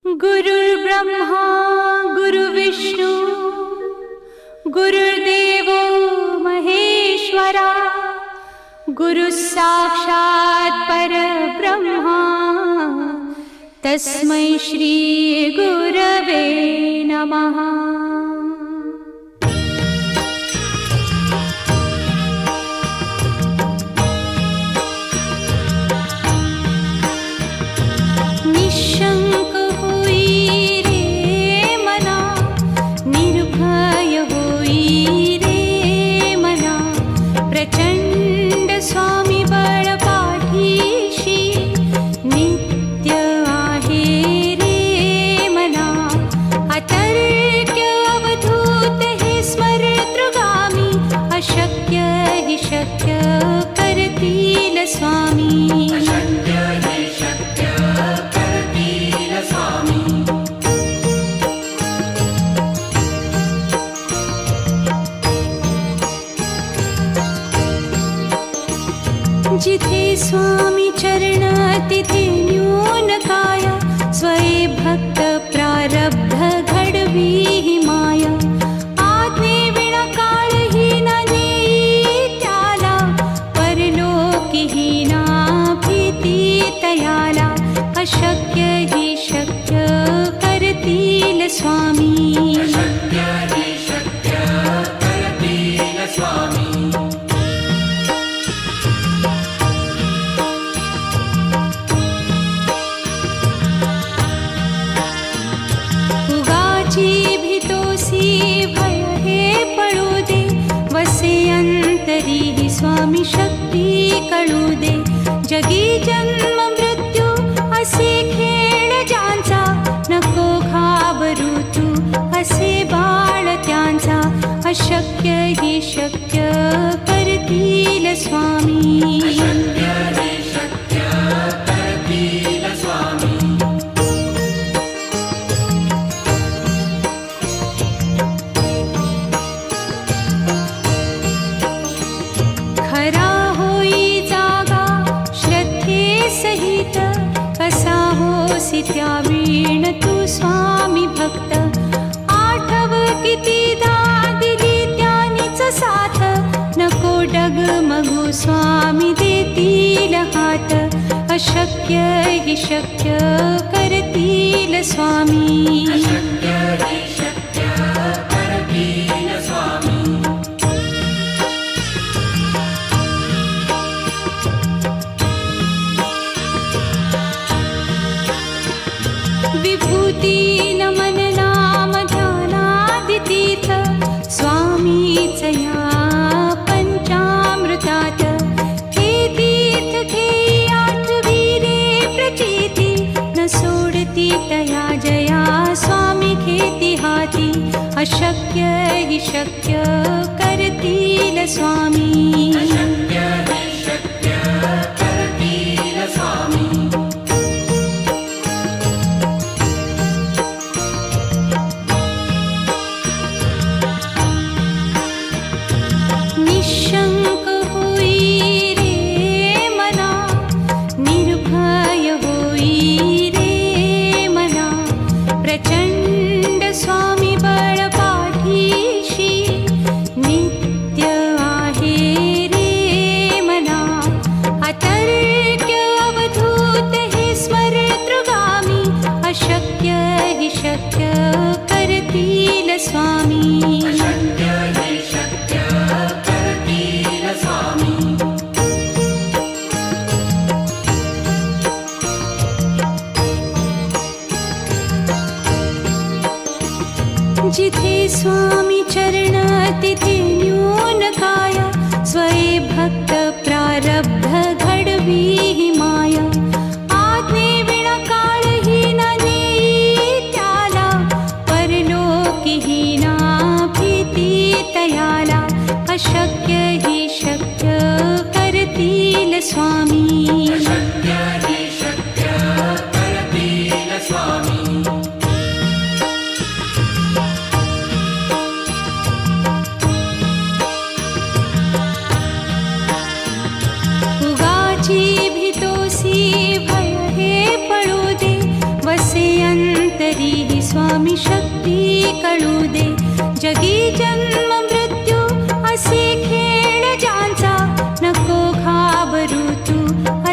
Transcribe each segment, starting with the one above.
गुरुर्ब्रह्मा गुरुर्विष्णू गुरुर्देवो महेश्वरा गुरुः साक्षात् परब्रह्मा तस्मै श्री गुरवे नमः। निशंक होई रे मना, निर्भय होई रे मना, प्रचंड स्वामी बळ पाठीशी नित्य आहे रे मना। अतर्क्य अवधूत हे स्मरतृगामी, अशक्य हि शक्य करतील स्वामी। जिथे स्वामी चरण तिथे न्यून काय, स्वये भक्त प्रारब्ध घडवी ही माया। आज्ञे विना काळही न नेई त्याला, परलोकी ही ना भीती तयाला। अशक्य ही शक्य करतील स्वामी। भय हे पळू दे, वसे अंतरी ही स्वामी शक्ती कळू दे। जगी जन्म मृत्यू असे खेळ ज्यांचा, नको घाबरू तू असे बाळ त्यांचा। अशक्य ही शक्य करतील स्वामी। खरा होई जागा श्रद्धे सहित, कसा होसी त्या वीण तू स्वामी भक्त। आठव कितीदा दिली त्यानीच साथ, नको डगमगू स्वामी देतील हात। अशक्य हि शक्य करतील स्वामी। विभूती नमन नाम ध्यानादितीर्थ, स्वामीच या पंचामृतात। हे तीर्थ घेई आठवी रे प्रचिती, न सोडती तया जया स्वामी घेती हाती। अशक्य हि शक्य करतील स्वामी। निशंक होई रे मना, निर्भय होई रे मना, प्रचंड स्वामी बळ पाठीशी नित्य आहे रे मना। अतर्क्य अवधूत हे स्मरतृगामी, अशक्य हि शक्य करतील स्वामी। जिथे स्वामी चरण तिथे न्यून काय, स्वये भक्त प्रारब्ध घडवी ही माया। आज्ञे विना काळही न नेई त्याला, परलोकी ही ना भीती तयाला। अशक्य ही शक्य करतील स्वामी। भय हे पळू दे, वसे अंत तरीही स्वामी शक्ती कळू दे. जगी जन्म मृत्यू असे खेळ ज्यांचा, नको घाबरू तू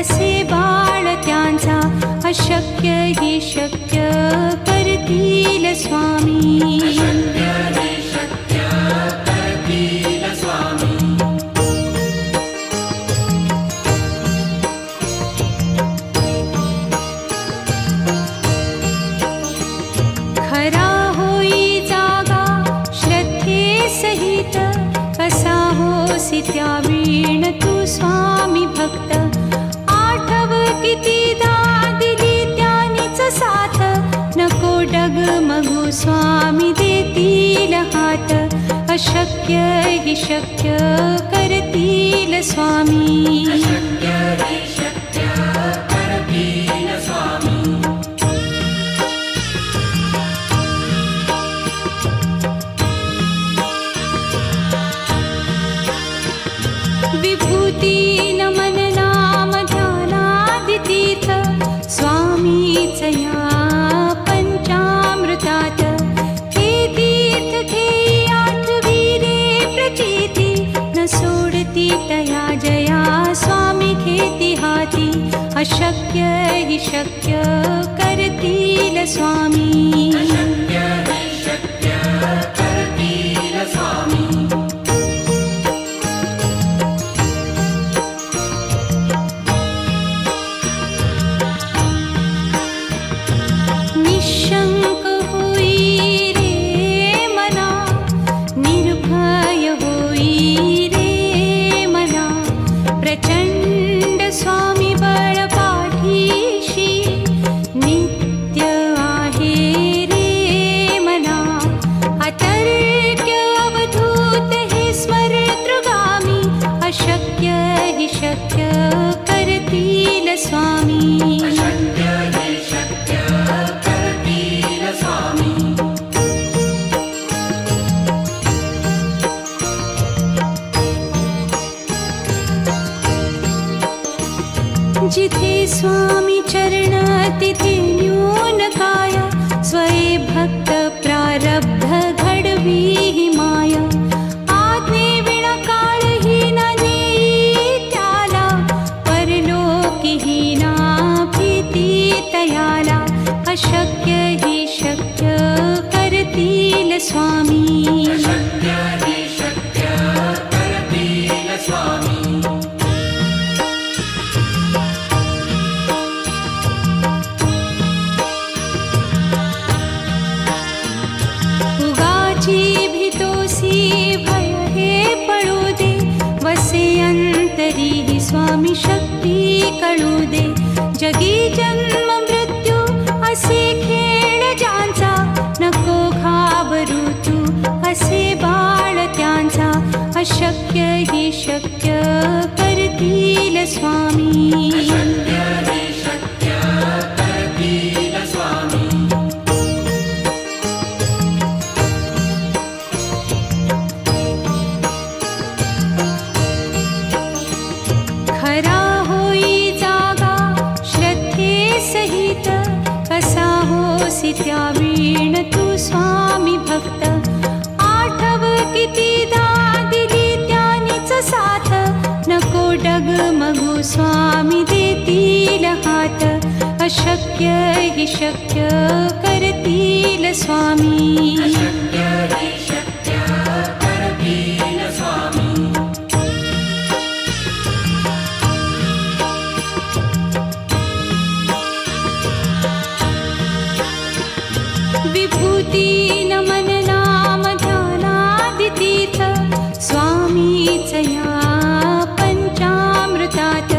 असे बाळ त्यांचा. अशक्य ही शक्य करतील स्वामी. खरा होई जागा श्रद्धे सहित, कसा होसी त्या वीण तू स्वामी भक्त. आठव कितीदा दिली त्यानीच साथ, नको डगमगू स्वामी देतील हात. अशक्य ही शक्य करतील स्वामी. विभूती नमन नाम ध्यानादितीर्थ, स्वामीच या पंचामृतात. हे तीर्थ घेई आठवी रे प्रचिती, न सोडती तया जया स्वामी घेती हाती. अशक्य ही शक्य करतील स्वामी. निशंक होई रे मना, निर्भय होई रे मना. प्रचंड स्वामी बळ पाठीशी, नित्य आहे रे मना. अतर्क्य अवधूत हे स्मरतृगामी, अशक्य हि शक्य करतील स्वामी. जिथे स्वामी चरण तिथे न्यून काया, स्वये भक्त प्रारब्ध घडवी ही माया. आज्ञे विना काळही न नेई त्याला, परलोकीही ना भीती तयाला. अशक्य ही शक्य करतील स्वामी. भीतोसी भय हे पळू दे, वसे अंतरी ही स्वामी शक्ती कळू दे. जगी जन्म मृत्यू असे खेळ ज्यांचा, नको घाबरू तू असे बाळ त्यांचा. अशक्य ही शक्य करतील स्वामी. खरा होई जागा श्रद्धे सहित, कसा होसी त्या वीण तू स्वामी भक्त. आठव कितीदा दिली त्यानीच साथ, नको डगमगू स्वामी देतील हात. अशक्य हि शक्य करतील स्वामी. विभूती नमन नाम ध्यानादितीर्थ, स्वामीच या पंचामृतात.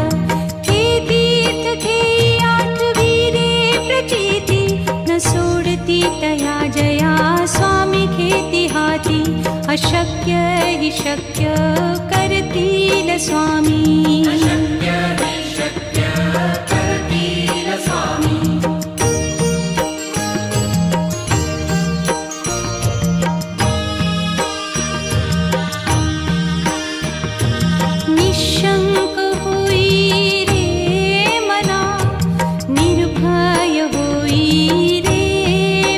हे तीर्थ घेई आठवी रे प्रचिती, न सोडती तया जया स्वामी घेती हाती. अशक्य हि शक्य करतील स्वामी. निशंक होई रे मना, निर्भय होई रे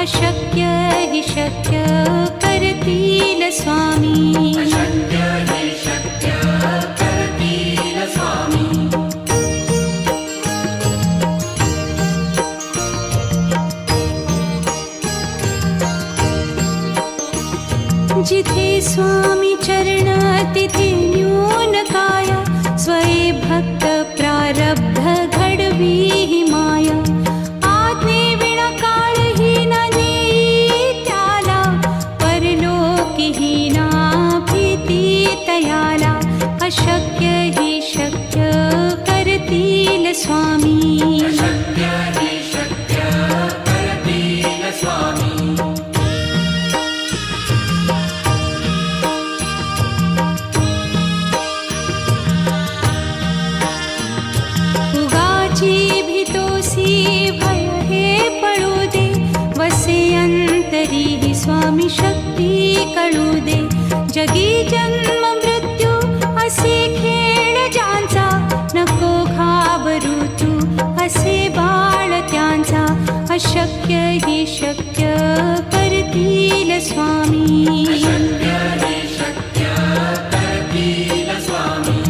अशक्य हि शक्य करतील स्वामी. अशक्य हि शक्य करतील स्वामी. जिथे स्वामी चरण तिथे न्यून काय. स्वये भक्त प्रारब्ध घडवी हि माया. आज्ञे विना काळही न नेई त्याला. परलोकीही ना भीती तयाला. अशक्य हि शक्य करतील स्वामी. अशक्य हि शक्य करतील स्वामी. भय हे पळू दे. वसे अंतरी हि स्वामी शक्ती कळू दे. जगी जन्म मृत्यू असे खेळ ज्यांचा. नको घाबरू तू असे बाळ त्यांचा. अशक्य हि शक्य करतील स्वामी. अशक्य हि शक्य करतील स्वामी.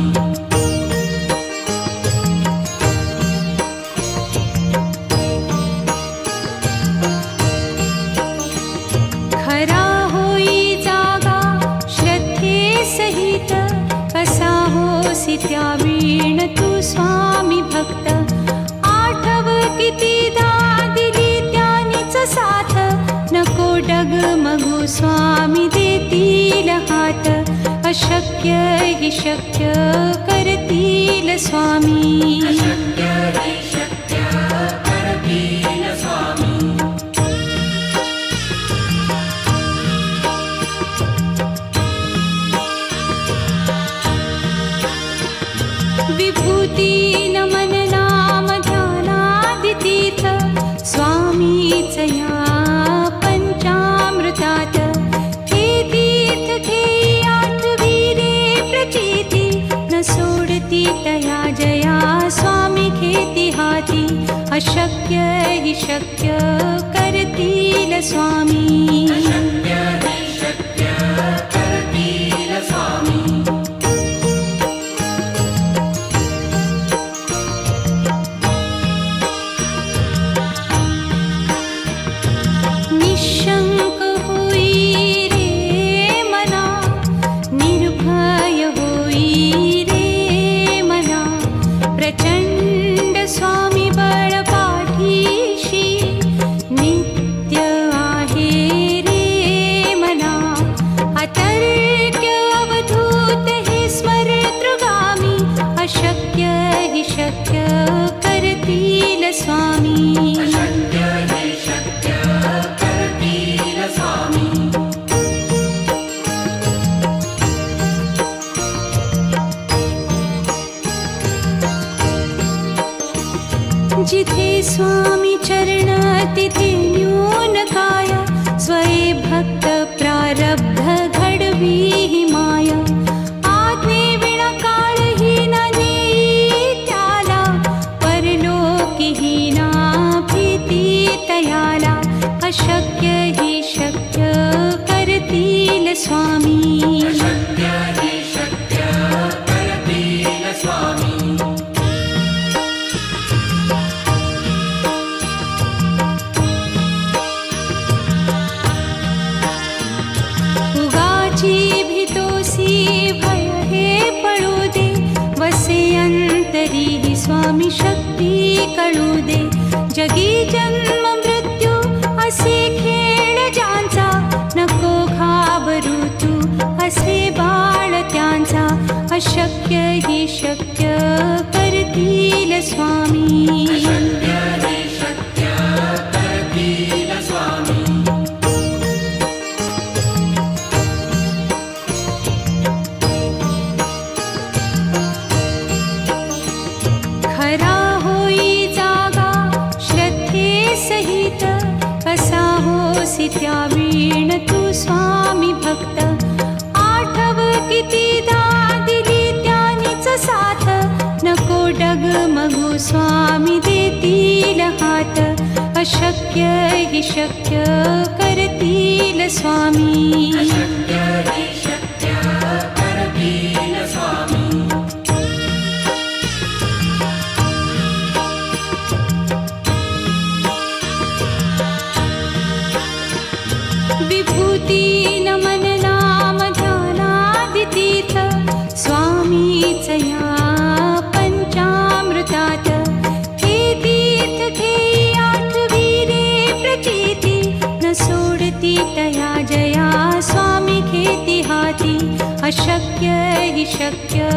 खरा होई जागा श्रद्धे सहित. कसा होसी त्या वीण तू स्वामी भक्त. आठव कितीदा दिली त्यानीच साथ. नको डगमगू स्वामी देतील हात. अशक्य हि शक्य करतील स्वामी. अशक्य हि शक्य करतील स्वामी. विभूती नमन नाम ध्यानादितीर्थ. स्वामीच या पंचामृतात. हे तीर्थ घेई आठवी रे प्रचिती. न सोडती तया जया स्वामी घेती हाती. अशक्य हि शक्य करतील स्वामी. अशक्य हि शक्य करतील स्वामी. निशंक होई रे मना. निर्भय होई रे मना. प्रचंड स्वामी बळ पाठीशी. नित्य आहे रे मना. अतर्क्य अवधूत हे स्मरतृगामी. अशक्य हि शक्य करतील स्वामी. अशक्य हि शक्य करतील स्वामी. जिथे स्वामी चरण तिथे न्यून काय. स्वये भक्त प्रारब्ध घडवी हि माया. आज्ञे विना काळही न नेई त्याला. परलोकीही ना भीती तयाला. अशक्य हि शक्य करतील स्वामी. अशक्य हि शक्य करतील स्वामी. उगाची भीतोसी भय हे पळू दे. वसे अंतरी हि स्वामी शक्ती कळू दे. जगी जन्म मृत्यू असे खेळ ज्यांचा. नको घाबरू तू असे बाळ त्यांचा. अशक्य हि शक्य करतील स्वामी. अशक्य हि शक्य करतील स्वामी. खरा होई जागा श्रद्धे सहित. कसा होसी त्या वीण तू स्वामी भक्त. आठव कितीदा दिली त्यानीच साथ. नको डगमगू स्वामी देतील हात. अशक्य अशक्य हि शक्य करतील स्वामी. अशक्य हि शक्य करतील स्वामी. विभूती नमन नाम ध्यानादितीर्थ स्वामीच या पंचामृतात. हे तीर्थ घेई आठविरे प्रचिती न सोडती तया जया स्वामी घेती हाती. अशक्य हि शक्य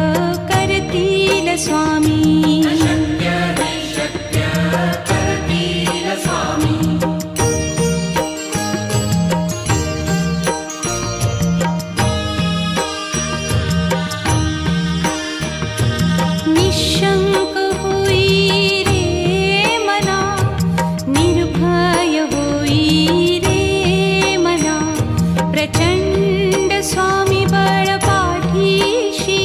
करतील स्वामी. अशक्य हि शक्य करतील स्वामी. निशंक होई रे मना, निर्भय होई रे मना. प्रचंड स्वामी बळ पाठीशी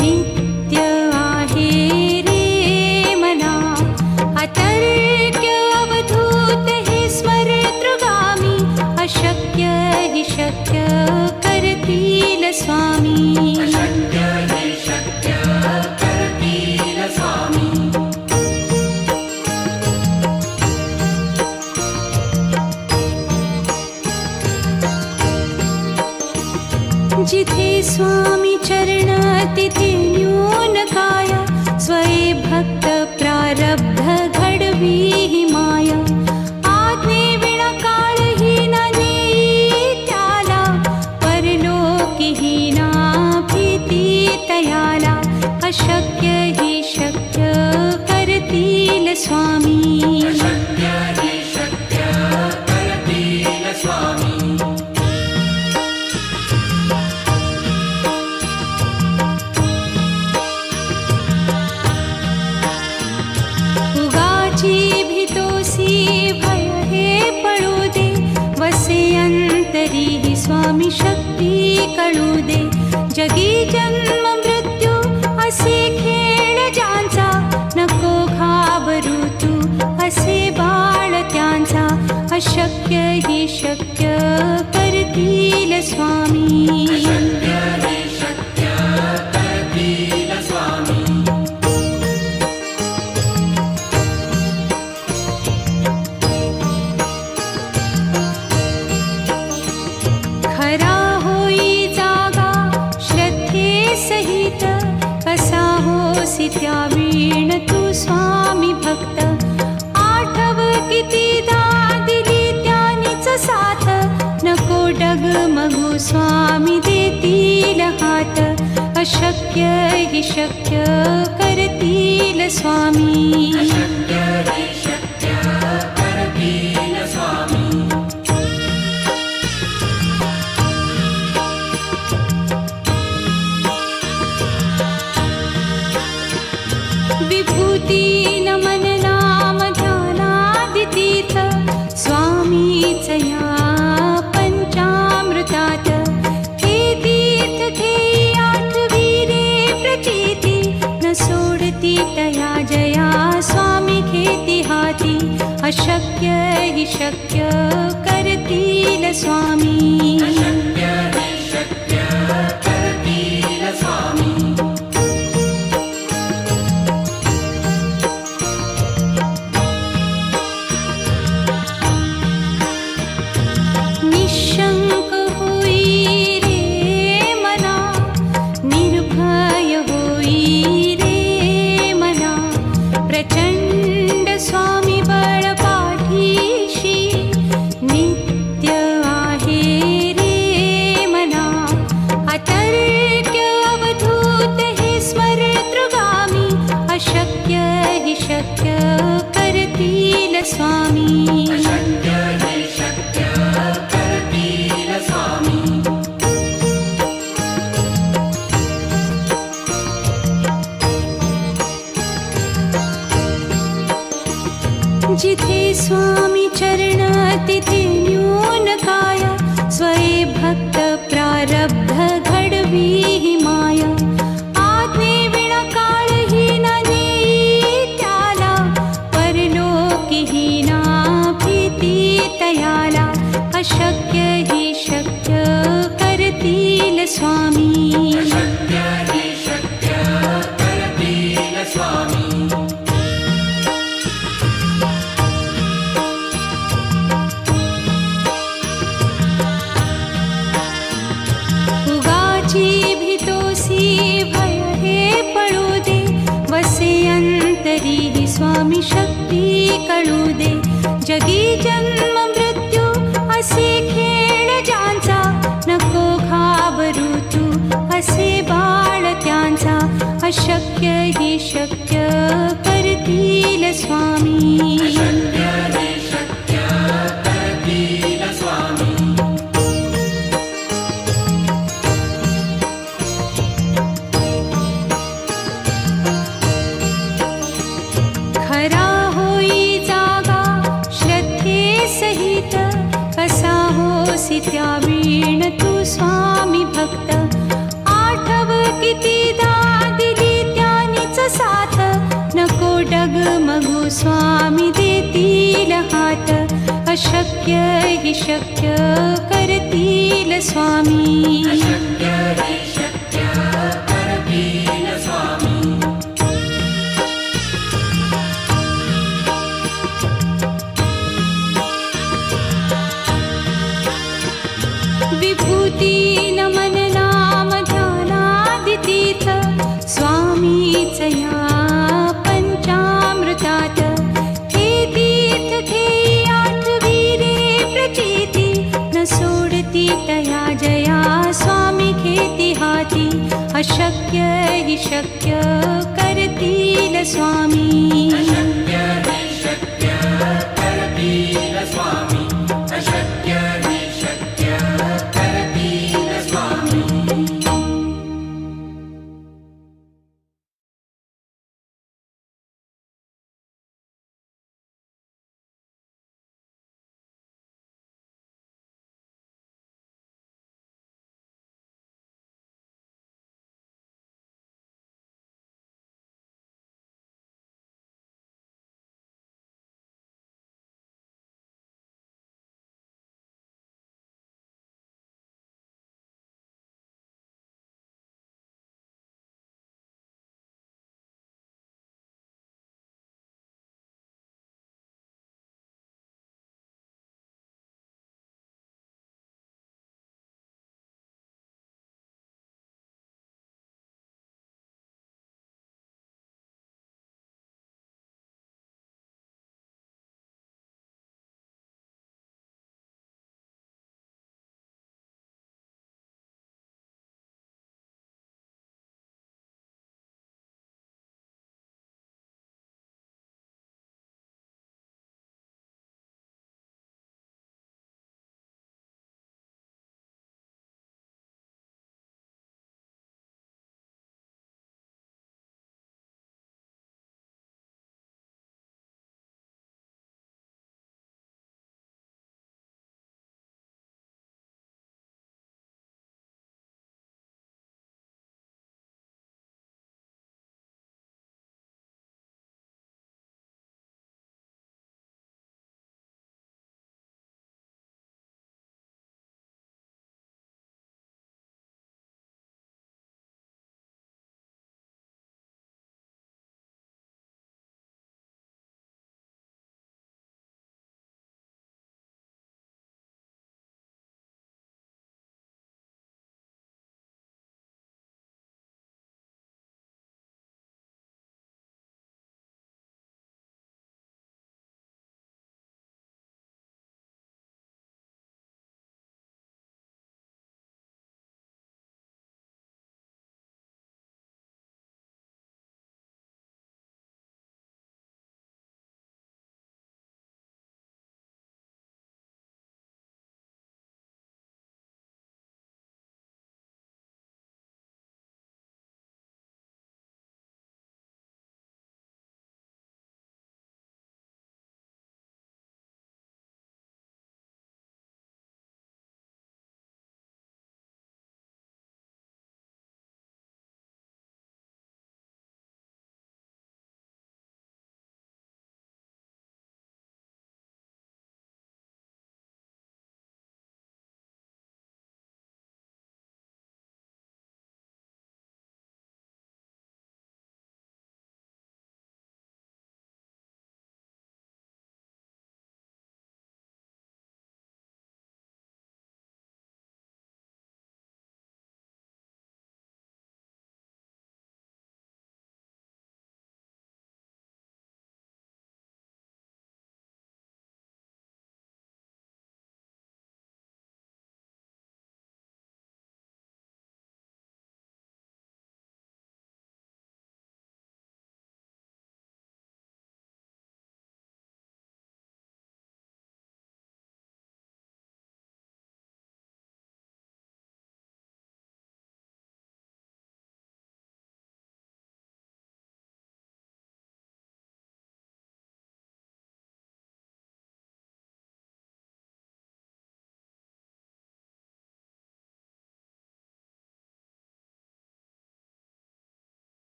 नित्य आहे रे मना. अतर्क्य अवधूत हे स्मरतृगामी. अशक्य हि शक्य करतील स्वामी. अशक्य हि शक्य करतील स्वामी. जिथे स्वामी चरण तिथे न्यून काय. स्वये भक्त प्रारब्ध घडवी हि माया. आज्ञे विना काळही न नेई त्याला. परलोकीही ना भीती तयाला. अशक्य हि शक्य करतील स्वामी. अशक्य हि शक्य करतील स्वामी. उगाची भीतोसी भय हे पळू दे. वसे अंतरी हि स्वामी शक्ती कळू दे. जगी जन्म मृत्यू असे खेळ ज्यांचा. नको घाबरू तू असे बाळ त्यांचा. अशक्य हि शक्य करतील स्वामी. अशक्य हि शक्य करतील स्वामी. खरा होई जागा श्रद्धे सहित. कसा होसी त्या वीण तू स्वामी भक्त. आठव कितीदा दिली त्यानीच साथ. नको डगमगू स्वामी देतील हात. अशक्य हि शक्य करतील स्वामी. अशक्य हि शक्य करतील स्वामी. विभूती नमन नाम ध्यानादितीर्थ स्वामीच या पंचामृतात. हे तीर्थ घेई आठविरे प्रचिती न सोडती तया जया स्वामी घेती हाती. अशक्य हि शक्य करतील स्वामी. अशक्य हि शक्य करतील स्वामी. निशंक होई रे मना, निर्भय होई रे मना. प्रचंड स्वामी बळ पाठीशी नित्य आहे रे मना. अतर्क्य अवधूत हे स्मरतृगामी. अशक्य हि शक्य करतील स्वामी. अशक्य हि शक्य करतील स्वामी. जिथे स्वामी चरण तिथे न्यून काय. स्वये भक्त प्रारब्ध घडवी हि माया. आज्ञे विना काळही न नेई त्याला. परलोकीही ना भी स्वामी अशक्य हि शक्य करतील स्वामी उगाची भीतोसी भय हे पळू दे वसे अंतरी ही स्वामी शक्ती कळू दे जगी जन्म मृत्यू असे खेळ ज्यांचा नको घाबरू तू असे बाळ त्यांचा अशक्य ही शक्य करतील स्वामी अशक्य हि शक्य करतील स्वामी खरा होई जागा श्रद्धे सहित कसा होसी त्या वीण तू स्वामी भक्त आठव कितीदा दिली त्यानीच साथ नको डगमगू स्वामी देतील हात अशक्य हि शक्य करतील स्वामी अशक्य हि शक्य करतील स्वामी विभूती नमन नाम ध्यानादितीर्थ स्वामीच या पंचामृतात हे तीर्थ घेई आठवी रे प्रचिती न सोडती तया जया स्वामी घेती हाती अशक्य हि शक्य करतील स्वामी